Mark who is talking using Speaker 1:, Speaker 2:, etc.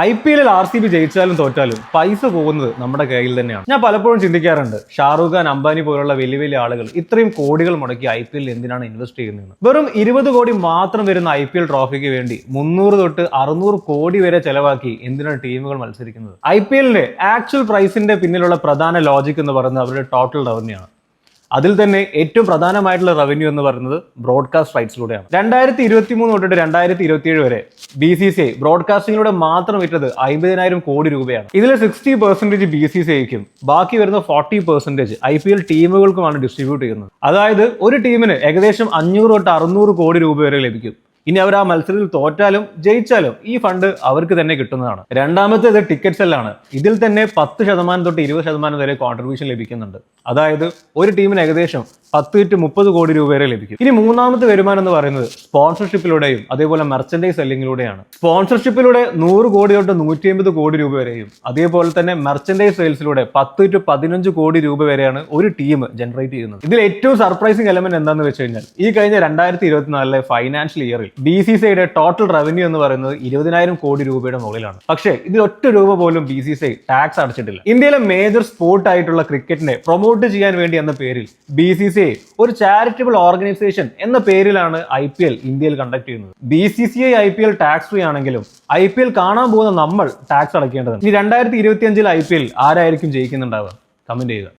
Speaker 1: IPL RCB ജയിച്ചാലും തോറ്റാലും പൈസ പോകുന്നത് നമ്മുടെ കയ്യിൽ തന്നെയാണ്. ഞാൻ പലപ്പോഴും ചിന്തിക്കാറുണ്ട്, ഷാറൂഖ് ഖാൻ, അംബാനി പോലുള്ള വലിയ വലിയ ആളുകൾ ഇത്രയും കോടികൾ മുടക്കി IPL എന്തിനാണ് ഇൻവെസ്റ്റ് ചെയ്യുന്നത്? വെറും 20 കോടി മാത്രം വരുന്ന IPL ട്രോഫിക്ക് വേണ്ടി 300 തൊട്ട് 600 കോടി വരെ ചെലവാക്കി എന്തിനാണ് ടീമുകൾ മത്സരിക്കുന്നത്? IPL ആക്ച്വൽ പ്രൈസിന്റെ പിന്നിലുള്ള പ്രധാന ലോജിക് എന്ന് പറയുന്നത് അവരുടെ ടോട്ടൽ റവന്യൂ ആണ്. അതിൽ തന്നെ ഏറ്റവും പ്രധാനമായിട്ടുള്ള റവന്യൂ എന്ന് പറയുന്നത് ബ്രോഡ്കാസ്റ്റ് റൈറ്റ്സിലൂടെയാണ്. 2023 തൊട്ടിട്ട് 2027 വരെ BCCI ബ്രോഡ്കാസ്റ്റിംഗിലൂടെ മാത്രം വിറ്റത് 50,000 കോടി രൂപയാണ്. ഇതിൽ 60% BCCIക്കും ബാക്കി വരുന്ന 40% IPL ടീമുകൾക്കുമാണ് ഡിസ്ട്രിബ്യൂട്ട് ചെയ്യുന്നത്. അതായത് ഒരു ടീമിന് ഏകദേശം 500 തൊട്ട് 600 കോടി രൂപ വരെ ലഭിക്കും. ഇനി അവർ ആ മത്സരത്തിൽ തോറ്റാലും ജയിച്ചാലും ഈ ഫണ്ട് അവർക്ക് തന്നെ കിട്ടുന്നതാണ്. രണ്ടാമത്തേത് ടിക്കറ്റ് സെല്ലാണ്. ഇതിൽ തന്നെ 10% തൊട്ട് 20% വരെ കോൺട്രിബ്യൂഷൻ ലഭിക്കുന്നുണ്ട്. അതായത് ഒരു ടീമിന് ഏകദേശം 10 to 30 കോടി രൂപ വരെ ലഭിക്കും. ഇനി മൂന്നാമത്തെ വരുമാനം എന്ന് പറയുന്നത് സ്പോൺസർഷിപ്പിലൂടെയും അതേപോലെ മെർച്ചൻഡൈസ് സെല്ലിങ്ങിലൂടെയാണ്. സ്പോൺസർഷിപ്പിലൂടെ 100 കോടി തൊട്ട് 150 കോടി രൂപ വരെയും അതേപോലെ തന്നെ മെർച്ചൻഡൈസ് സെയിൽസിലൂടെ 10 to 15 കോടി രൂപ വരെയാണ് ഒരു ടീം ജനറേറ്റ് ചെയ്യുന്നത്. ഇതിൽ ഏറ്റവും സർപ്രൈസിംഗ് എലമെന്റ് എന്താണെന്ന് വെച്ച് കഴിഞ്ഞാൽ ഈ കഴിഞ്ഞ 2024 ഫൈനാൻഷ്യൽ ഇയറിൽ BCCIയുടെ ടോട്ടൽ റവന്യൂ എന്ന് പറയുന്നത് 20,000 കോടി രൂപയുടെ മുകളിലാണ്. പക്ഷേ ഇതിൽ ഒറ്റ രൂപ പോലും BCCI ടാക്സ് അടച്ചിട്ടില്ല. ഇന്ത്യയിലെ മേജർ സ്പോർട്ട് ആയിട്ടുള്ള ക്രിക്കറ്റിനെ പ്രൊമോട്ട് ചെയ്യാൻ വേണ്ടി എന്ന പേരിൽ BCCI ഒരു ചാരിറ്റബിൾ ഓർഗനൈസേഷൻ എന്ന പേരിലാണ് IPL ഇന്ത്യയിൽ കണ്ടക്ട് ചെയ്യുന്നത്. BCCI IPL ടാക്സ് ഫ്രീ ആണെങ്കിലും IPL കാണാൻ പോകുന്ന നമ്മൾ ടാക്സ് അടയ്ക്കേണ്ടതുണ്ട്. ഇനി 2025 IPL ആരായിരിക്കും ജയിക്കുന്നുണ്ടാവുക? കമന്റ് ചെയ്യുക.